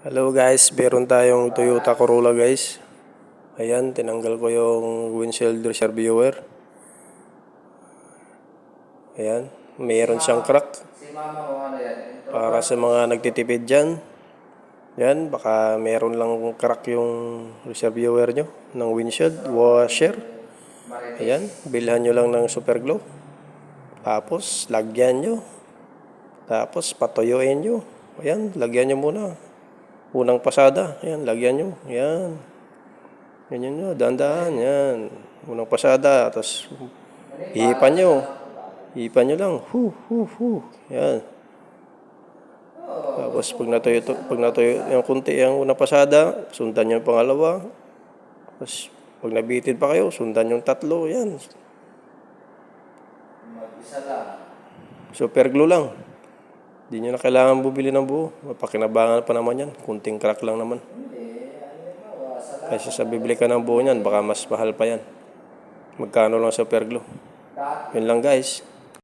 Hello guys, meron tayong Toyota Corolla guys. Ayan, tinanggal ko yung windshield rear viewer. Ayan, meron siyang crack. Para sa mga nagtitipid dyan. Yan, baka meron lang crack yung rear viewer nyo ng windshield washer. Ayan, bilhan nyo lang ng super glue. Tapos, lagyan nyo. Tapos, patuyuin nyo. Ayan, lagyan nyo muna. Unang pasada, ayan, lagyan nyo, ayan. Ganyan nyo, dahan-dahan, yan. Unang pasada, tapos hihipan nyo. Hihipan nyo lang, yan. Tapos pag natuyo yung kunti yung unang pasada, sundan nyo yung pangalawa. Tapos pag nabitin pa kayo, sundan yung tatlo, yan. Super glue lang. Hindi nyo na kailangan bumili ng buo. Mapakinabangan pa naman yan. Kunting crack lang naman. Kasi sa bibili ka ng buo niyan, baka mas mahal pa yan. Magkano lang super glue. Yun lang guys.